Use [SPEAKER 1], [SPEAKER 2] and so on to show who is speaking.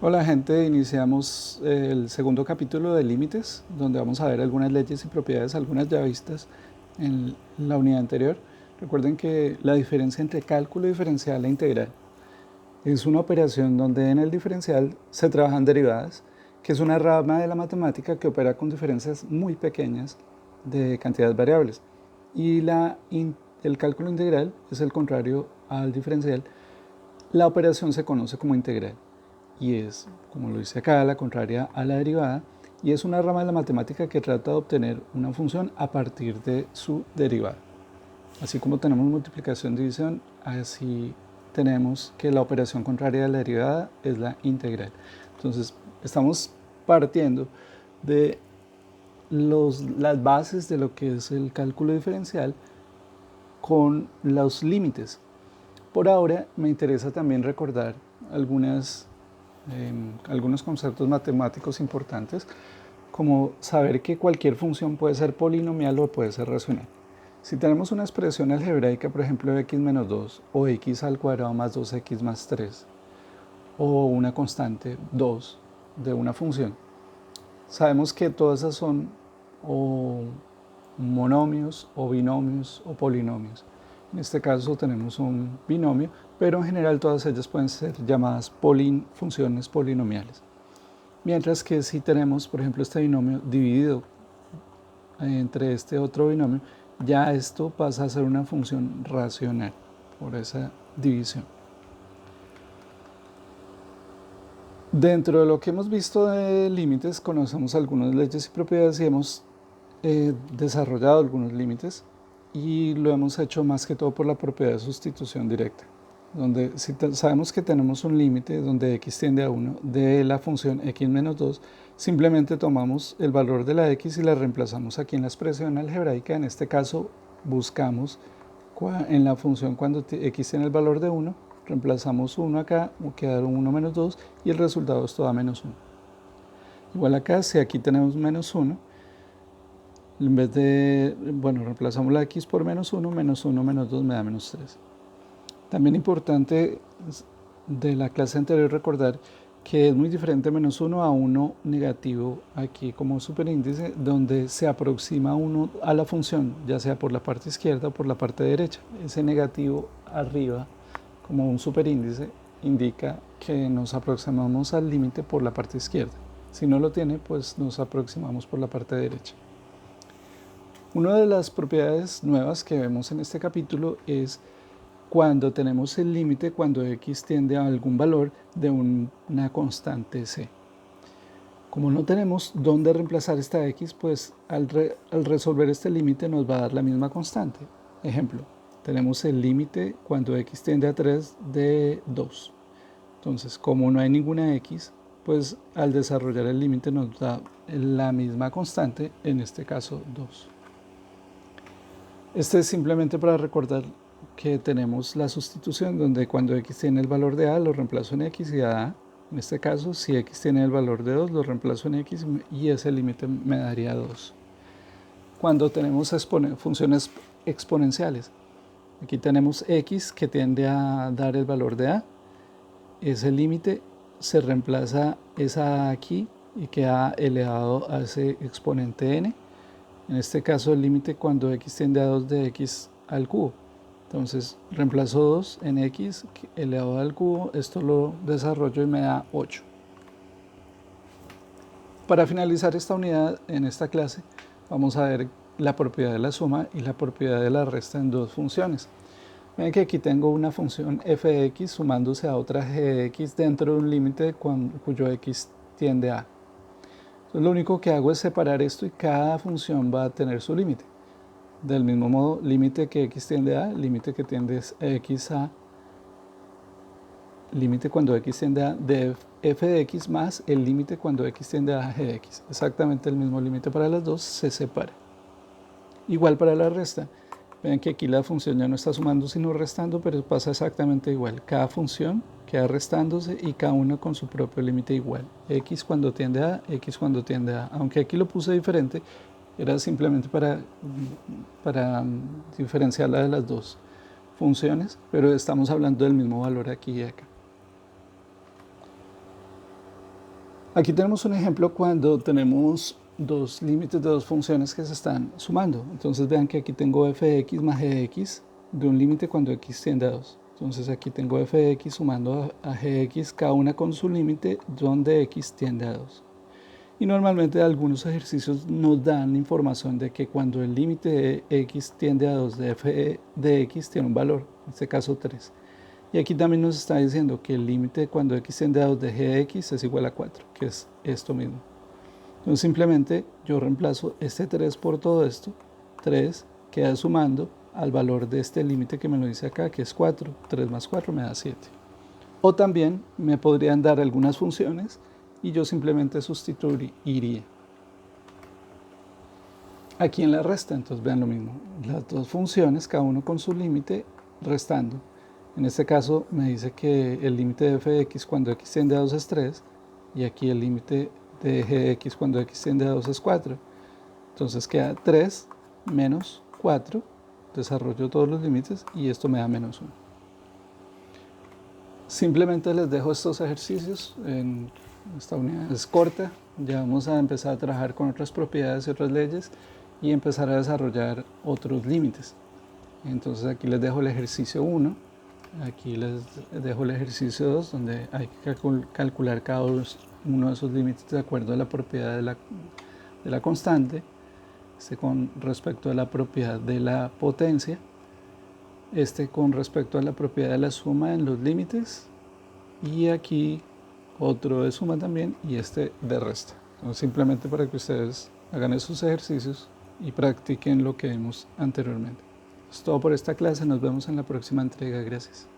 [SPEAKER 1] Hola gente, iniciamos el segundo capítulo de límites, donde vamos a ver algunas leyes y propiedades, algunas ya vistas en la unidad anterior. Recuerden que la diferencia entre cálculo diferencial e integral es una operación donde en el diferencial se trabajan derivadas, que es una rama de la matemática que opera con diferencias muy pequeñas de cantidades variables. Y el cálculo integral es el contrario al diferencial. La operación se conoce como integral y es, como lo dice acá, la contraria a la derivada, y es una rama de la matemática que trata de obtener una función a partir de su derivada. Así como tenemos multiplicación, división, así tenemos que la operación contraria a la derivada es la integral. Entonces, estamos partiendo de las bases de lo que es el cálculo diferencial con los límites. Por ahora me interesa también recordar algunos conceptos matemáticos importantes, como saber que cualquier función puede ser polinomial o puede ser racional. Si tenemos una expresión algebraica, por ejemplo, x menos 2 o x al cuadrado más 2x más 3, o una constante 2 de una función, sabemos que todas esas son o monomios o binomios o polinomios. En este caso tenemos un binomio, pero en general todas ellas pueden ser llamadas funciones polinomiales. Mientras que si tenemos, por ejemplo, este binomio dividido entre este otro binomio, ya esto pasa a ser una función racional por esa división. Dentro de lo que hemos visto de límites, conocemos algunas leyes y propiedades y hemos desarrollado algunos límites, y lo hemos hecho más que todo por la propiedad de sustitución directa, donde si sabemos que tenemos un límite donde x tiende a 1 de la función x menos 2, simplemente tomamos el valor de la x y la reemplazamos aquí en la expresión algebraica. En este caso buscamos en la función cuando x tiene el valor de 1, reemplazamos 1 acá, quedaron 1 menos 2 y el resultado es todo a menos 1. Igual acá, si aquí tenemos menos 1, en vez de, reemplazamos la x por menos 1 menos 2 me da menos 3. También importante de la clase anterior recordar que es muy diferente menos 1 a 1 negativo aquí como superíndice, donde se aproxima uno a la función, ya sea por la parte izquierda o por la parte derecha. Ese negativo arriba como un superíndice indica que nos aproximamos al límite por la parte izquierda. Si no lo tiene, pues nos aproximamos por la parte derecha. Una de las propiedades nuevas que vemos en este capítulo es cuando tenemos el límite cuando x tiende a algún valor de una constante c. Como no tenemos dónde reemplazar esta x, pues al resolver este límite nos va a dar la misma constante. Ejemplo, tenemos el límite cuando x tiende a 3 de 2. Entonces, como no hay ninguna x, pues al desarrollar el límite nos da la misma constante, en este caso 2. Este es simplemente para recordar que tenemos la sustitución donde cuando x tiene el valor de a lo reemplazo en x y a a. En este caso, si x tiene el valor de 2 lo reemplazo en x y ese límite me daría 2. Cuando tenemos funciones exponenciales, aquí tenemos x que tiende a dar el valor de a, ese límite se reemplaza esa a aquí y queda elevado a ese exponente n. En este caso el límite cuando x tiende a 2 de x al cubo. Entonces reemplazo 2 en x elevado al cubo, esto lo desarrollo y me da 8. Para finalizar esta unidad en esta clase vamos a ver la propiedad de la suma y la propiedad de la resta en dos funciones. Ven que aquí tengo una función f de x sumándose a otra g de x dentro de un límite cuyo x tiende a. Entonces, lo único que hago es separar esto y cada función va a tener su límite. Del mismo modo, límite que x tiende a, límite que tiende a x a, límite cuando x tiende a de f de x más el límite cuando x tiende a g de x. Exactamente el mismo límite para las dos, se separa. Igual para la resta. Vean que aquí la función ya no está sumando sino restando, pero pasa exactamente igual. Cada función queda restándose y cada una con su propio límite igual. X cuando tiende a, X cuando tiende a. Aunque aquí lo puse diferente, era simplemente para diferenciarla de las dos funciones, pero estamos hablando del mismo valor aquí y acá. Aquí tenemos un ejemplo cuando tenemos dos límites de dos funciones que se están sumando. Entonces vean que aquí tengo f de x más g de x de un límite cuando x tiende a 2. Entonces aquí tengo f de x sumando a g de x, cada una con su límite donde x tiende a 2. Y normalmente algunos ejercicios nos dan información de que cuando el límite de x tiende a 2 de f de x tiene un valor, en este caso 3. Y aquí también nos está diciendo que el límite cuando x tiende a 2 de g de x es igual a 4, que es esto mismo. Entonces simplemente yo reemplazo este 3 por todo esto. 3 queda sumando al valor de este límite que me lo dice acá, que es 4. 3 más 4 me da 7. O también me podrían dar algunas funciones y yo simplemente sustituiría aquí en la resta. Entonces vean lo mismo, las dos funciones, cada uno con su límite, restando. En este caso me dice que el límite de f de x cuando x tiende a 2 es 3 y aquí el límite de g de x cuando x tiende a 2 es 4. Entonces queda 3 menos 4, desarrollo todos los límites y esto me da menos 1. Simplemente les dejo estos ejercicios. Esta unidad es corta, ya vamos a empezar a trabajar con otras propiedades y otras leyes y empezar a desarrollar otros límites. Entonces aquí les dejo el ejercicio 1, aquí les dejo el ejercicio 2, donde hay que calcular cada uno de esos límites de acuerdo a la propiedad de la constante, con respecto a la propiedad de la potencia, con respecto a la propiedad de la suma en los límites, y aquí otro de suma también y de resta. Entonces, simplemente para que ustedes hagan esos ejercicios y practiquen lo que vimos anteriormente. Es todo por esta clase, nos vemos en la próxima entrega. Gracias.